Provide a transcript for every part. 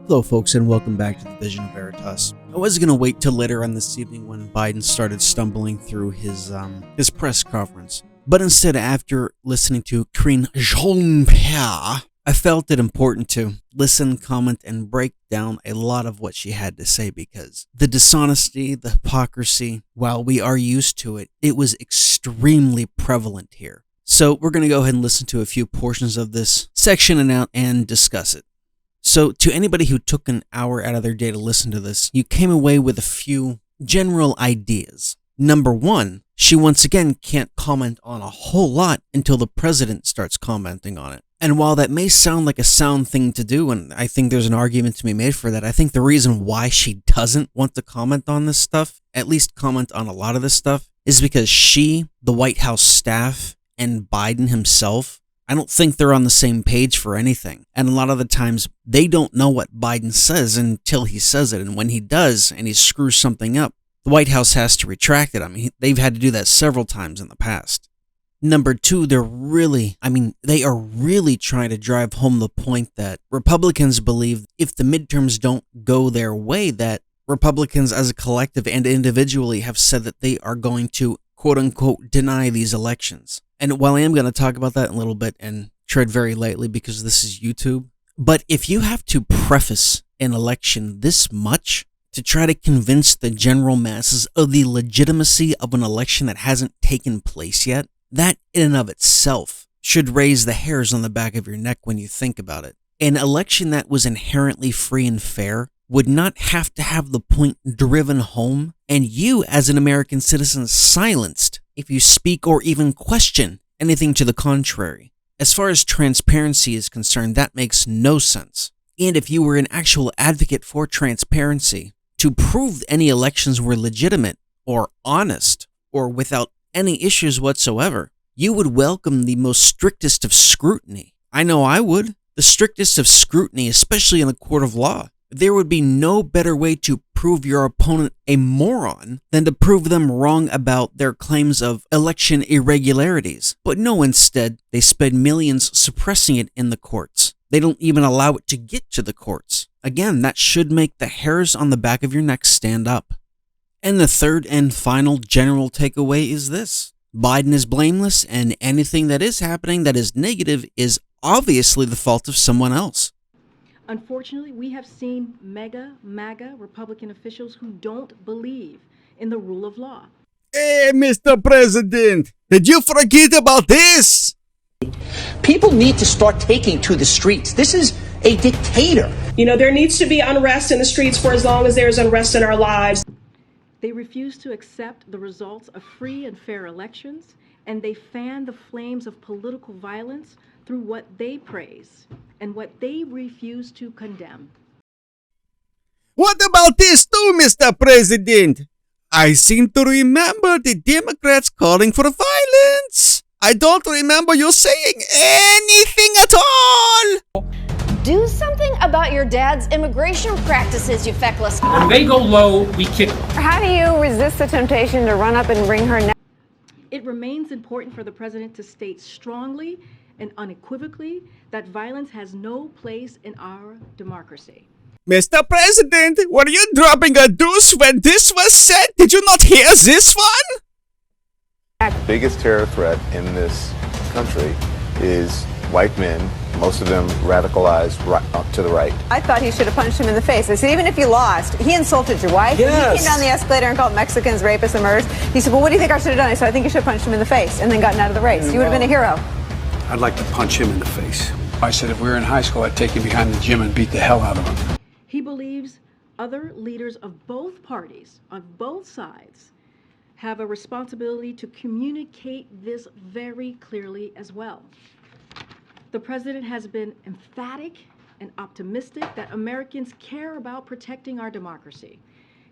Hello folks, and welcome back to the Vision of Veritas. I was going to wait till later on this evening when Biden started stumbling through his press conference. But instead, after listening to KarineJean-Pierre, I felt it important to listen, comment, and break down a lot of what she had to say, because the dishonesty, the hypocrisy, while we are used to it, it was extremely prevalent here. So we're going to go ahead and listen to a few portions of this section and discuss it. So to anybody who took an hour out of their day to listen to this, you came away with a few general ideas. Number one, she once again can't comment on a whole lot until the president starts commenting on it. And while that may sound like a sound thing to do, and I think there's an argument to be made for that, I think the reason why she doesn't want to comment on this stuff, at least comment on a lot of this stuff, is because she, the White House staff, and Biden himself, I don't think they're on the same page for anything. And a lot of the times, they don't know what Biden says until he says it. And when he does, and he screws something up, the White House has to retract it. I mean, they've had to do that several times in the past. Number two, they are really trying to drive home the point that Republicans believe if the midterms don't go their way, that Republicans as a collective and individually have said that they are going to, quote unquote, deny these elections. And while I am going to talk about that in a little bit and tread very lightly because this is YouTube, but if you have to preface an election this much to try to convince the general masses of the legitimacy of an election that hasn't taken place yet, that in and of itself should raise the hairs on the back of your neck when you think about it. An election that was inherently free and fair would not have to have the point driven home and you as an American citizen silenced if you speak or even question anything to the contrary. As far as transparency is concerned, that makes no sense. And if you were an actual advocate for transparency, to prove any elections were legitimate or honest or without any issues whatsoever, you would welcome the most strictest of scrutiny. I know I would. The strictest of scrutiny, especially in the court of law. There would be no better way to prove your opponent a moron than to prove them wrong about their claims of election irregularities. But no, instead, they spend millions suppressing it in the courts. They don't even allow it to get to the courts. Again, that should make the hairs on the back of your neck stand up. And the third and final general takeaway is this. Biden is blameless, and anything that is happening that is negative is obviously the fault of someone else. Unfortunately, we have seen MAGA Republican officials who don't believe in the rule of law. Hey, Mr. President, did you forget about this? People need to start taking to the streets. This is a dictator. You know, there needs to be unrest in the streets for as long as there's unrest in our lives. They refuse to accept the results of free and fair elections, and they fan the flames of political violence through what they praise and what they refuse to condemn. What about this too, Mr. President? I seem to remember the Democrats calling for violence. I don't remember you saying anything at all. Do something about your dad's immigration practices, you feckless. When they go low, we kick them. How do you resist the temptation to run up and ring her neck? It remains important for the president to state strongly and unequivocally that violence has no place in our democracy. Mr. President, were you dropping a deuce when this was said? Did you not hear this one? The biggest terror threat in this country is white men, most of them radicalized up to the right. I thought he should have punched him in the face. I said, even if you lost, he insulted your wife. Yes. He came down the escalator and called Mexicans rapists and murderers. He said, well, what do you think I should have done? I said, I think you should have punched him in the face and then gotten out of the race. You would have been a hero. I'd like to punch him in the face. I said if we were in high school, I'd take him behind the gym and beat the hell out of him. He believes other leaders of both parties, on both sides, have a responsibility to communicate this very clearly as well. The president has been emphatic and optimistic that Americans care about protecting our democracy.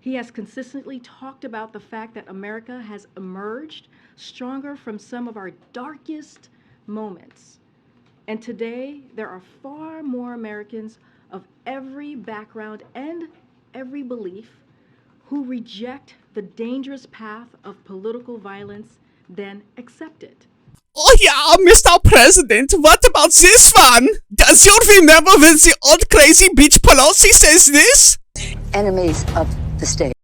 He has consistently talked about the fact that America has emerged stronger from some of our darkest moments. And today, there are far more Americans of every background and every belief who reject the dangerous path of political violence than accept it. Oh yeah, Mr. President, what about this one? Does you remember when the old crazy bitch Pelosi says this? Enemies of the state.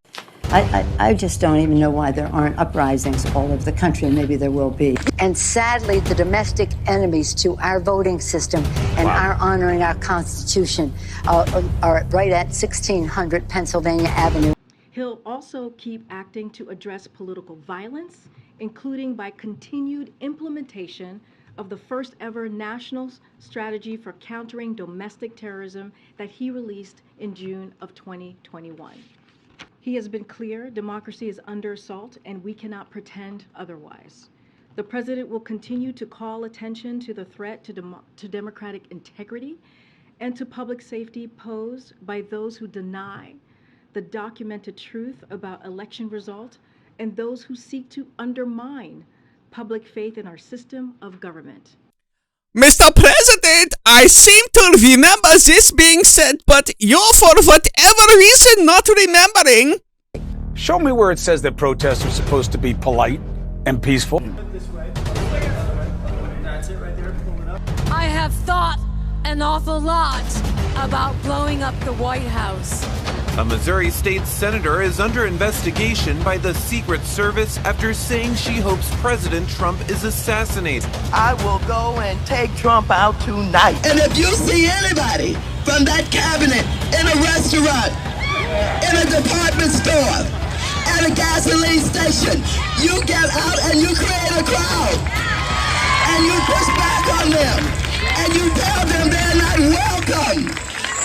I just don't even know why there aren't uprisings all over the country, and maybe there will be. And sadly, the domestic enemies to our voting system and our honoring our Constitution are right at 1600 Pennsylvania Avenue. He'll also keep acting to address political violence, including by continued implementation of the first ever national strategy for countering domestic terrorism that he released in June of 2021. He has been clear democracy is under assault and we cannot pretend otherwise. The president will continue to call attention to the threat to democratic integrity and to public safety posed by those who deny the documented truth about election results and those who seek to undermine public faith in our system of government. Mr. President, I seem to remember this being said, but you're for whatever reason not remembering. Show me where it says that protests are supposed to be polite and peaceful. I have thought an awful lot about blowing up the White House. A Missouri state senator is under investigation by the Secret Service after saying she hopes President Trump is assassinated. I will go and take Trump out tonight. And if you see anybody from that cabinet in a restaurant, in a department store, at a gasoline station, you get out and you create a crowd. And you push back on them. And you tell them they're not welcome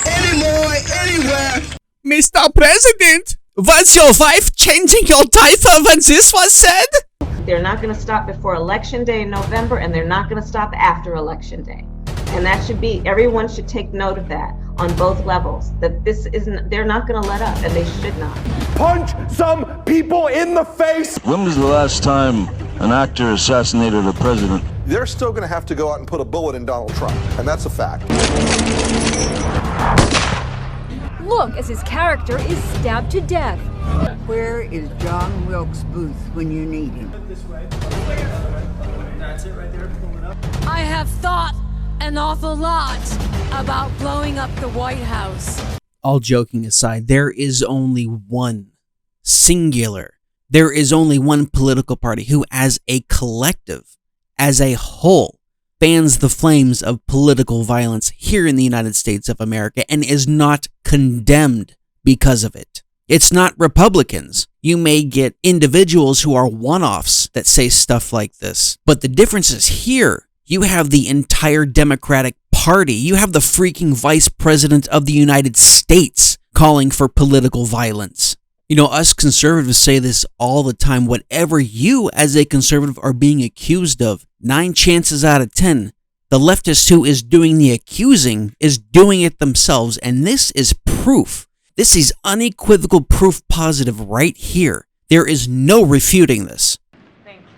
anymore, anywhere. Mr. President, was your wife changing your diaper when this was said? They're not going to stop before Election Day in November, and they're not going to stop after Election Day. And that should be, everyone should take note of that on both levels, that this isn't, they're not going to let up, and they should not. Punch some people in the face! When was the last time an actor assassinated a president? They're still going to have to go out and put a bullet in Donald Trump, and that's a fact. Look as his character is stabbed to death. Where is John Wilkes Booth when you need him? That's it right there. Pull it up. I have thought an awful lot about blowing up the White House. All joking aside, there is only one political party who, as a collective, as a whole, fans the flames of political violence here in the United States of America and is not condemned because of it. It's not Republicans. You may get individuals who are one-offs that say stuff like this, but the difference is here. You have the entire Democratic Party. You have the freaking Vice President of the United States calling for political violence. You know, us conservatives say this all the time. Whatever you, as a conservative, are being accused of, 9 chances out of 10, the leftist who is doing the accusing is doing it themselves. And this is proof. This is unequivocal proof positive right here. There is no refuting this. Thanks.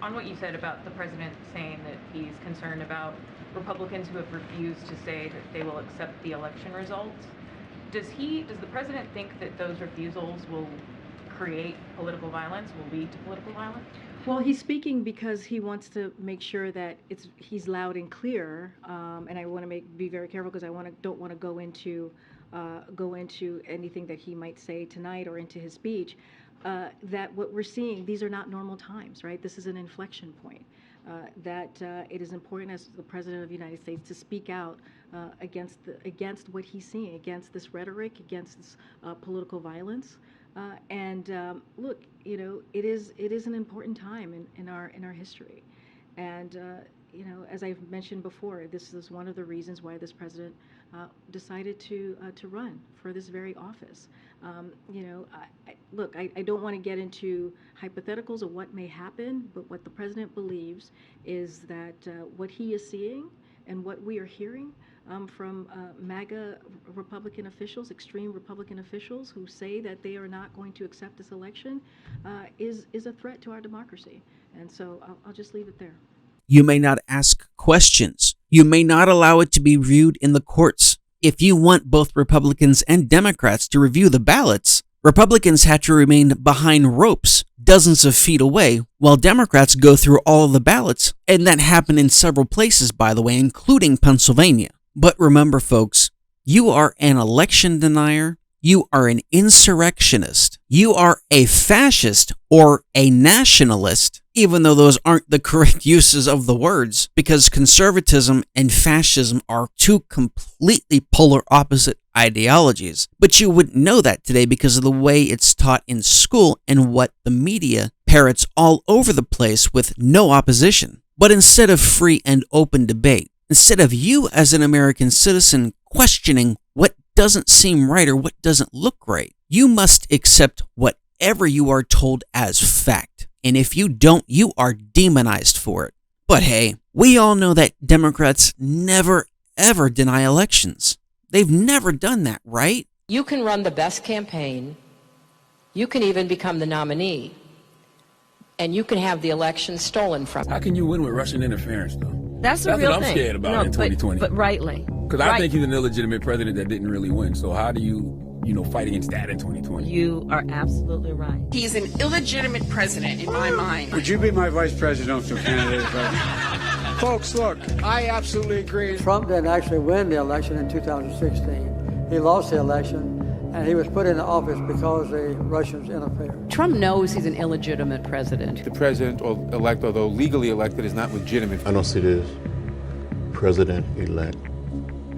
On what you said about the president saying that he's concerned about Republicans who have refused to say that they will accept the election results, does the president think that those refusals will create political violence, will lead to political violence? Well, he's speaking because he wants to make sure that he's loud and clear, and I want to be very careful because don't want to go into anything that he might say tonight or into his speech. That what we're seeing, these are not normal times, right? This is an inflection point. That it is important as the President of the United States to speak out against what he's seeing, against this rhetoric, against this political violence. Look, you know, it is an important time in our history, and you know, as I've mentioned before, this is one of the reasons why this president decided to run for this very office. You know, I don't want to get into hypotheticals of what may happen, but what the president believes is that what he is seeing and what we are hearing from MAGA Republican officials, extreme Republican officials who say that they are not going to accept this election is a threat to our democracy. And so I'll just leave it there. You may not ask questions. You may not allow it to be reviewed in the courts. If you want both Republicans and Democrats to review the ballots, Republicans had to remain behind ropes dozens of feet away while Democrats go through all of the ballots, and that happened in several places, by the way, including Pennsylvania. But remember, folks, you are an election denier, you are an insurrectionist, you are a fascist or a nationalist, even though those aren't the correct uses of the words, because conservatism and fascism are two completely polar opposite ideologies. But you wouldn't know that today because of the way it's taught in school and what the media parrots all over the place with no opposition. But instead of free and open debate, instead of you as an American citizen questioning what doesn't seem right or what doesn't look right, you must accept whatever you are told as fact. And if you don't, you are demonized for it. But hey, we all know that Democrats never ever deny elections. They've never done that, right? You can run the best campaign, you can even become the nominee, and you can have the election stolen from you. How can you win with Russian interference, though? That's the real thing. I'm scared about in 2020. But rightly. Because I think he's an illegitimate president that didn't really win. So how do you fight against that in 2020? You are absolutely right. He's an illegitimate president in my mind. Would you be my vice presidential candidate? Folks, look, I absolutely agree. Trump didn't actually win the election in 2016. He lost the election, and he was put into office because the Russians interfered. Trump knows he's an illegitimate president. The president-elect, although legally elected, is not legitimate. I don't see this president-elect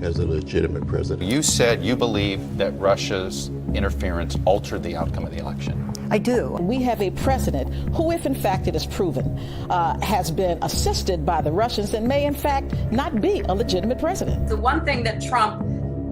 as a legitimate president. You said you believe that Russia's interference altered the outcome of the election. I do. We have a president who, if in fact it is proven, has been assisted by the Russians and may in fact not be a legitimate president. The one thing that Trump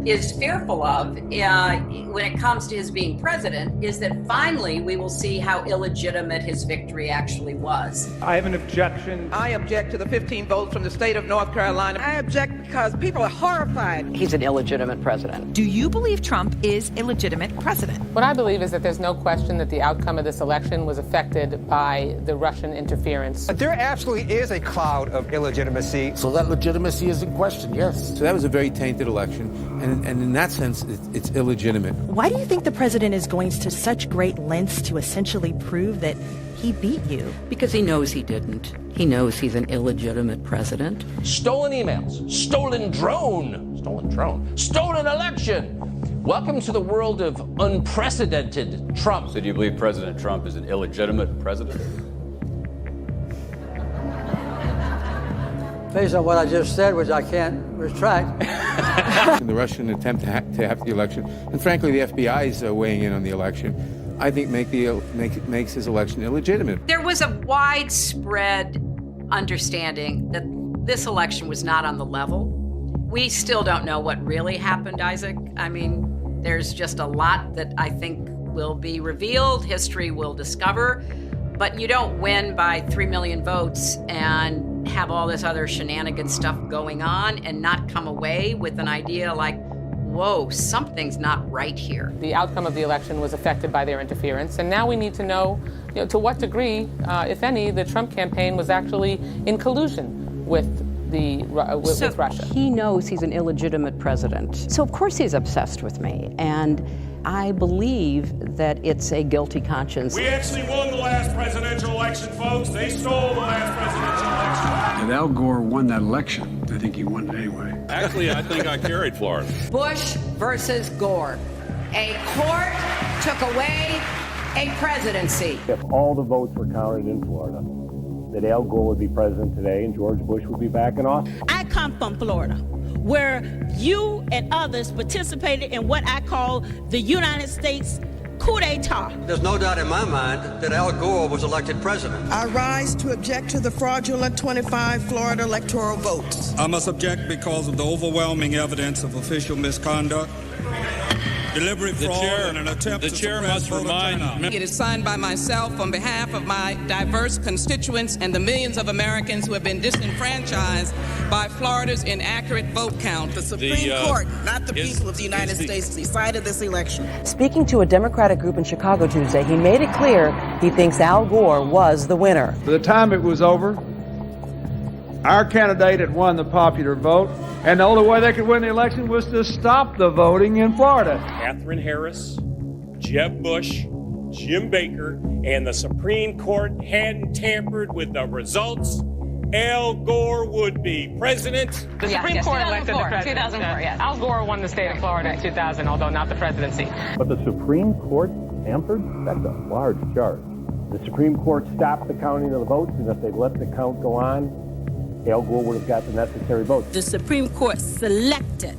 is fearful of when it comes to his being president is that finally we will see how illegitimate his victory actually was. I have an objection. I object to the 15 votes from the state of North Carolina. I object because people are horrified. He's an illegitimate president. Do you believe Trump is a legitimate president? What I believe is that there's no question that the outcome of this election was affected by the Russian interference. There absolutely is a cloud of illegitimacy. So that legitimacy is in question, yes. So that was a very tainted election, and in that sense, it's illegitimate. Why do you think the president is going to such great lengths to essentially prove that he beat you? Because he knows he didn't. He knows he's an illegitimate president. Stolen emails, stolen drone, stolen election. Welcome to the world of unprecedented Trump. So do you believe President Trump is an illegitimate president? Based on what I just said, which I can't retract. The Russian attempt to have the election, and frankly, the FBI is weighing in on the election, I think makes his election illegitimate. There was a widespread understanding that this election was not on the level. We still don't know what really happened, Isaac. I mean, there's just a lot that I think will be revealed, history will discover, but you don't win by 3 million votes and have all this other shenanigan stuff going on and not come away with an idea like, whoa, something's not right here. The outcome of the election was affected by their interference, and now we need to know, to what degree, if any, the Trump campaign was actually in collusion with with Russia. He knows he's an illegitimate president. So of course he's obsessed with me, and I believe that it's a guilty conscience. We actually won the last presidential election, folks. They stole the last presidential election. And Al Gore won that election. I think he won it anyway. Actually, I think I carried Florida. Bush versus Gore. A court took away a presidency. If all the votes were counted in Florida, that Al Gore would be president today and George Bush would be back in office. I come from Florida, where you and others participated in what I call the United States coup d'etat. There's no doubt in my mind that Al Gore was elected president. I rise to object to the fraudulent 25 Florida electoral votes. I must object because of the overwhelming evidence of official misconduct, deliberate fraud, and an attempt to suppress voter turnout. It is signed by myself on behalf of my diverse constituents and the millions of Americans who have been disenfranchised by Florida's inaccurate vote count. The Supreme Court, not the people of the United States, decided this election. Speaking to a Democratic group in Chicago Tuesday, he made it clear he thinks Al Gore was the winner. By the time it was over, our candidate had won the popular vote, and the only way they could win the election was to stop the voting in Florida. Catherine Harris Jeb Bush, Jim Baker, and the Supreme Court hadn't tampered with the results, Al Gore would be president. The Supreme Court elected the president. 2004, yes. Al Gore won the state of Florida in 2000, although not the presidency. But the Supreme Court tampered? That's a large charge. The Supreme Court stopped the counting of the votes, and if they'd let the count go on, Al Gore would have got the necessary votes. The Supreme Court selected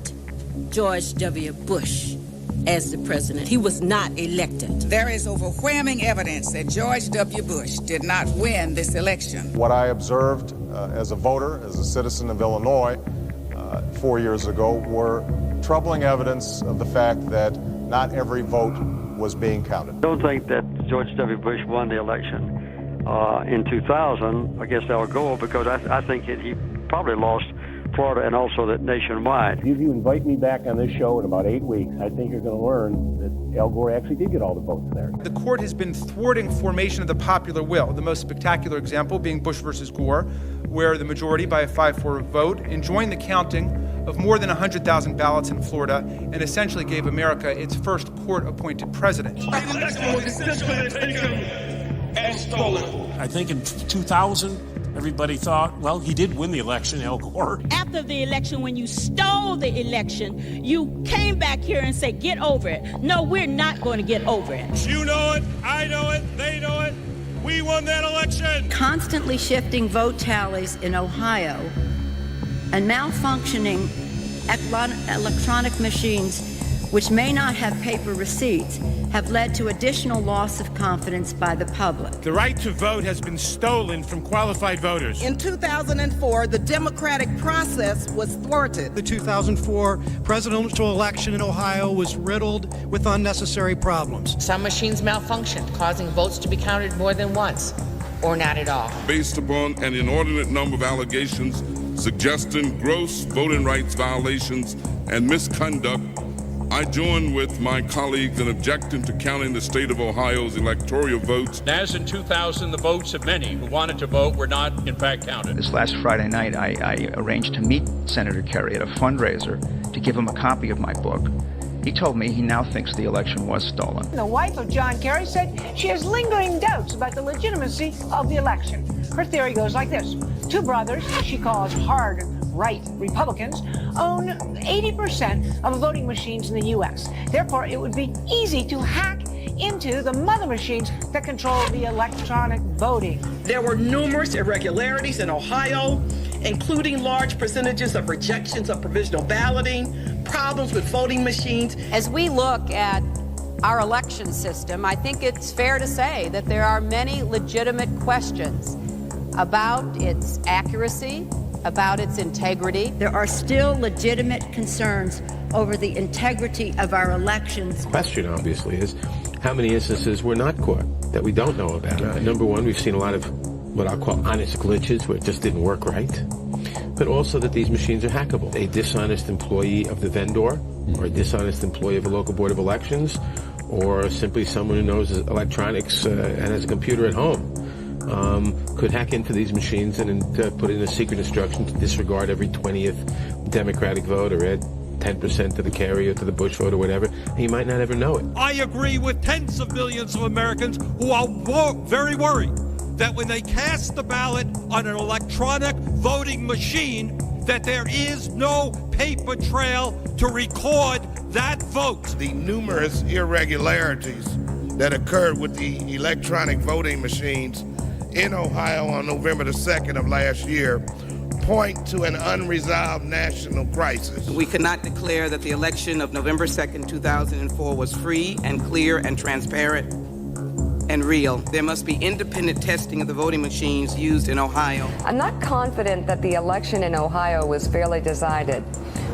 George W. Bush as the president. He was not elected. There is overwhelming evidence that George W. Bush did not win this election. What I observed as a voter, as a citizen of Illinois 4 years ago, were troubling evidence of the fact that not every vote was being counted. I don't think that George W. Bush won the election in 2000 against Al Gore, because I think he probably lost Florida and also that nationwide. If you invite me back on this show in about 8 weeks, I think you're going to learn that Al Gore actually did get all the votes there. The court has been thwarting formation of the popular will, the most spectacular example being Bush versus Gore, where the majority, by a 5-4 vote, enjoined the counting of more than 100,000 ballots in Florida and essentially gave America its first court-appointed president. I think in 2000, everybody thought, well, he did win the election, Al Gore. After the election, when you stole the election, you came back here and said, get over it. No, we're not going to get over it. You know it, I know it, they know it. We won that election. Constantly shifting vote tallies in Ohio and malfunctioning electronic machines, which may not have paper receipts, have led to additional loss of confidence by the public. The right to vote has been stolen from qualified voters. In 2004, the democratic process was thwarted. The 2004 presidential election in Ohio was riddled with unnecessary problems. Some machines malfunctioned, causing votes to be counted more than once, or not at all. Based upon an inordinate number of allegations suggesting gross voting rights violations and misconduct, I join with my colleagues in objecting to counting the state of Ohio's electoral votes. As in 2000, the votes of many who wanted to vote were not, in fact, counted. This last Friday night, I arranged to meet Senator Kerry at a fundraiser to give him a copy of my book. He told me he now thinks the election was stolen. The wife of John Kerry said she has lingering doubts about the legitimacy of the election. Her theory goes like this. Two brothers, she calls hard right Republicans, own 80% of the voting machines in the U.S. Therefore, it would be easy to hack into the mother machines that control the electronic voting. There were numerous irregularities in Ohio, including large percentages of rejections of provisional balloting, problems with voting machines. As we look at our election system, I think it's fair to say that there are many legitimate questions about its accuracy, about its integrity. There are still legitimate concerns over the integrity of our elections. The question, obviously, is how many instances were not caught that we don't know about? Number one, we've seen a lot of what I'll call honest glitches where it just didn't work right, but also that these machines are hackable. A dishonest employee of the vendor, or a dishonest employee of a local board of elections, or simply someone who knows electronics and has a computer at home, could hack into these machines and put in a secret instruction to disregard every 20th Democratic vote or add 10% to the Kerry or to the Bush vote or whatever, and you might not ever know it. I agree with tens of millions of Americans who are very worried that when they cast the ballot on an electronic voting machine, that there is no paper trail to record that vote. The numerous irregularities that occurred with the electronic voting machines in Ohio on November the 2nd of last year point to an unresolved national crisis. We cannot declare that the election of November 2nd, 2004 was free and clear and transparent and real. There must be independent testing of the voting machines used in Ohio. I'm not confident that the election in Ohio was fairly decided.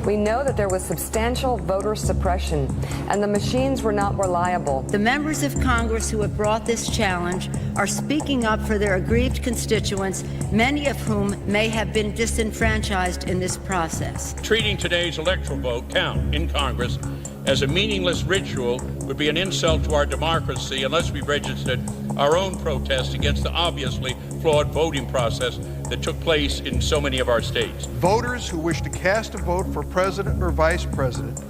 We know that there was substantial voter suppression and the machines were not reliable. The members of Congress who have brought this challenge are speaking up for their aggrieved constituents, many of whom may have been disenfranchised in this process. Treating today's electoral vote count in Congress as a meaningless ritual would be an insult to our democracy unless we registered our own protest against the obviously flawed voting process that took place in so many of our states. Voters who wish to cast a vote for president or vice president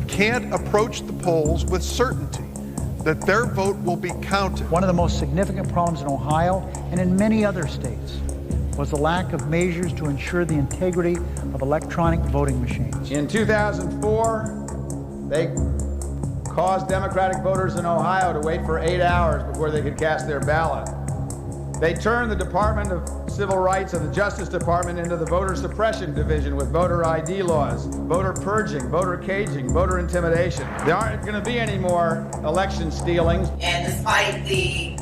can't approach the polls with certainty that their vote will be counted. One of the most significant problems in Ohio and in many other states was the lack of measures to ensure the integrity of electronic voting machines. In 2004, they caused Democratic voters in Ohio to wait for 8 hours before they could cast their ballot. They turned the Department of Civil Rights and the Justice Department into the voter suppression division with voter ID laws, voter purging, voter caging, voter intimidation. There aren't going to be any more election stealings. And despite the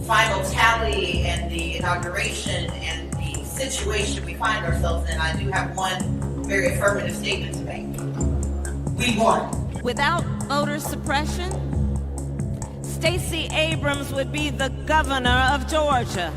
final tally and the inauguration and the situation we find ourselves in, I do have one very affirmative statement to make. We won. Without voter suppression, Stacey Abrams would be the governor of Georgia.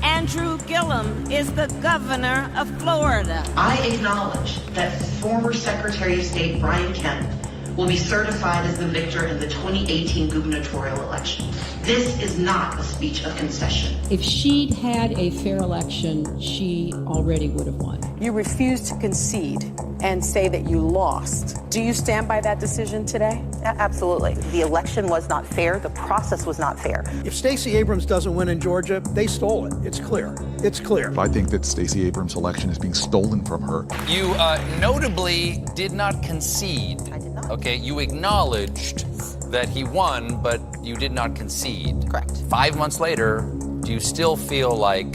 Andrew Gillum is the governor of Florida. I acknowledge that former Secretary of State Brian Kemp will be certified as the victor in the 2018 gubernatorial election. This is not a speech of concession. If she'd had a fair election, she already would have won. You refused to concede and say that you lost. Do you stand by that decision today? Absolutely. The election was not fair. The process was not fair. If Stacey Abrams doesn't win in Georgia, they stole it. It's clear. It's clear. I think that Stacey Abrams' election is being stolen from her. You notably did not concede. I did not. Okay, you acknowledged that he won, but you did not concede. Correct. 5 months later, do you still feel like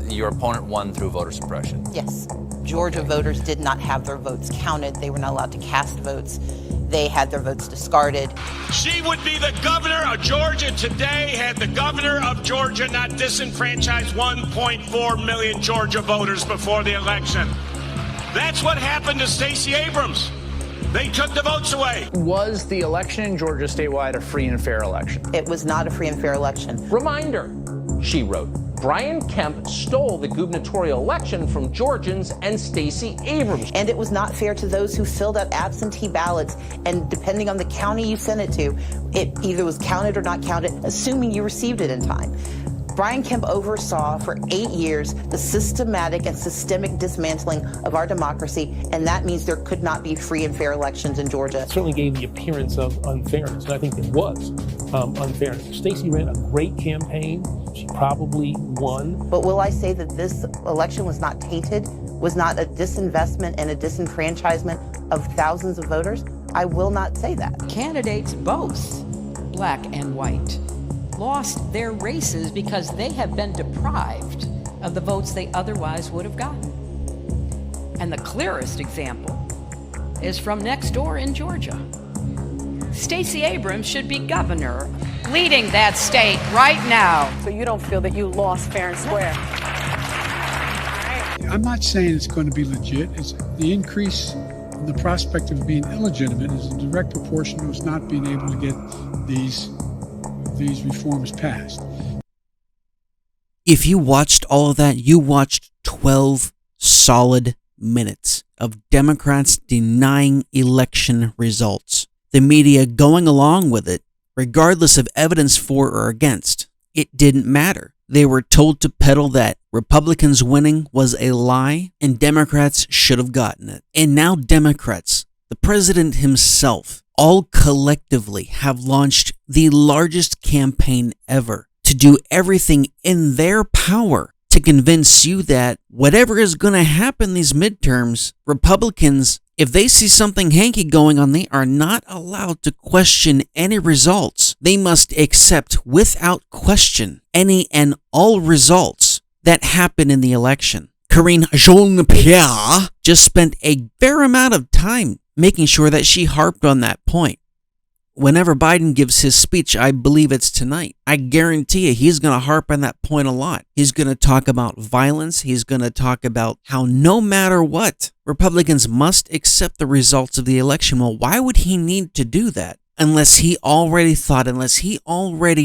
your opponent won through voter suppression? Yes. Georgia voters did not have their votes counted. They were not allowed to cast votes. They had their votes discarded. She would be the governor of Georgia today had the governor of Georgia not disenfranchised 1.4 million Georgia voters before the election. That's what happened to Stacey Abrams. They took the votes away. Was the election in Georgia statewide a free and fair election? It was not a free and fair election. Reminder, she wrote, Brian Kemp stole the gubernatorial election from Georgians and Stacey Abrams. And it was not fair to those who filled out absentee ballots, and depending on the county you sent it to, it either was counted or not counted, assuming you received it in time. Brian Kemp oversaw for 8 years the systematic and systemic dismantling of our democracy, and that means there could not be free and fair elections in Georgia. It certainly gave the appearance of unfairness, and I think there was unfairness. Stacey ran a great campaign. She probably won. But will I say that this election was not tainted, was not a disinvestment and a disenfranchisement of thousands of voters? I will not say that. Candidates, both black and white, lost their races because they have been deprived of the votes they otherwise would have gotten. And the clearest example is from next door in Georgia. Stacey Abrams should be governor, leading that state right now. So you don't feel that you lost fair and square? I'm not saying it's going to be legit. It's the increase in the prospect of being illegitimate is a direct proportion to us not being able to get these reforms passed. If you watched all of that, you watched 12 solid minutes of Democrats denying election results. The media going along with it, regardless of evidence for or against. It didn't matter. They were told to peddle that Republicans winning was a lie and Democrats should have gotten it. And now Democrats, the president himself, all collectively have launched the largest campaign ever to do everything in their power to convince you that whatever is going to happen these midterms, Republicans, if they see something hanky going on, they are not allowed to question any results. They must accept without question any and all results that happen in the election. KarineJean-Pierre just spent a fair amount of time making sure that she harped on that point. Whenever Biden gives his speech, I believe it's tonight, I guarantee you he's going to harp on that point a lot. He's going to talk about violence. He's going to talk about how no matter what, Republicans must accept the results of the election. Well, why would he need to do that? Unless he already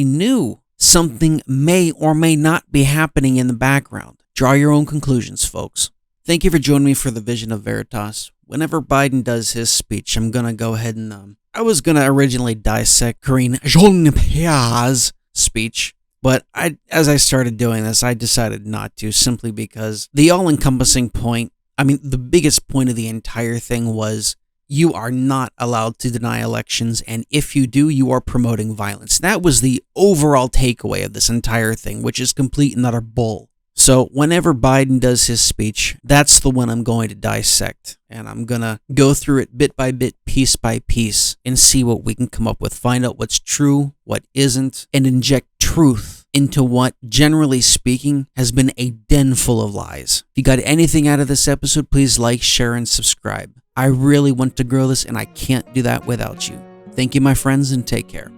knew something may or may not be happening in the background. Draw your own conclusions, folks. Thank you for joining me for the Vision of Veritas. Whenever Biden does his speech, I'm going to go ahead and, I was going to originally dissect KarineJean-Pierre's speech, but as I started doing this, I decided not to, simply because the all-encompassing point, the biggest point of the entire thing was, You are not allowed to deny elections, and if you do, you are promoting violence. That was the overall takeaway of this entire thing, which is complete and utter bull. So whenever Biden does his speech, that's the one I'm going to dissect. And I'm going to go through it bit by bit, piece by piece, and see what we can come up with. Find out what's true, what isn't, and inject truth into what, generally speaking, has been a den full of lies. If you got anything out of this episode, please like, share, and subscribe. I really want to grow this, and I can't do that without you. Thank you, my friends, and take care.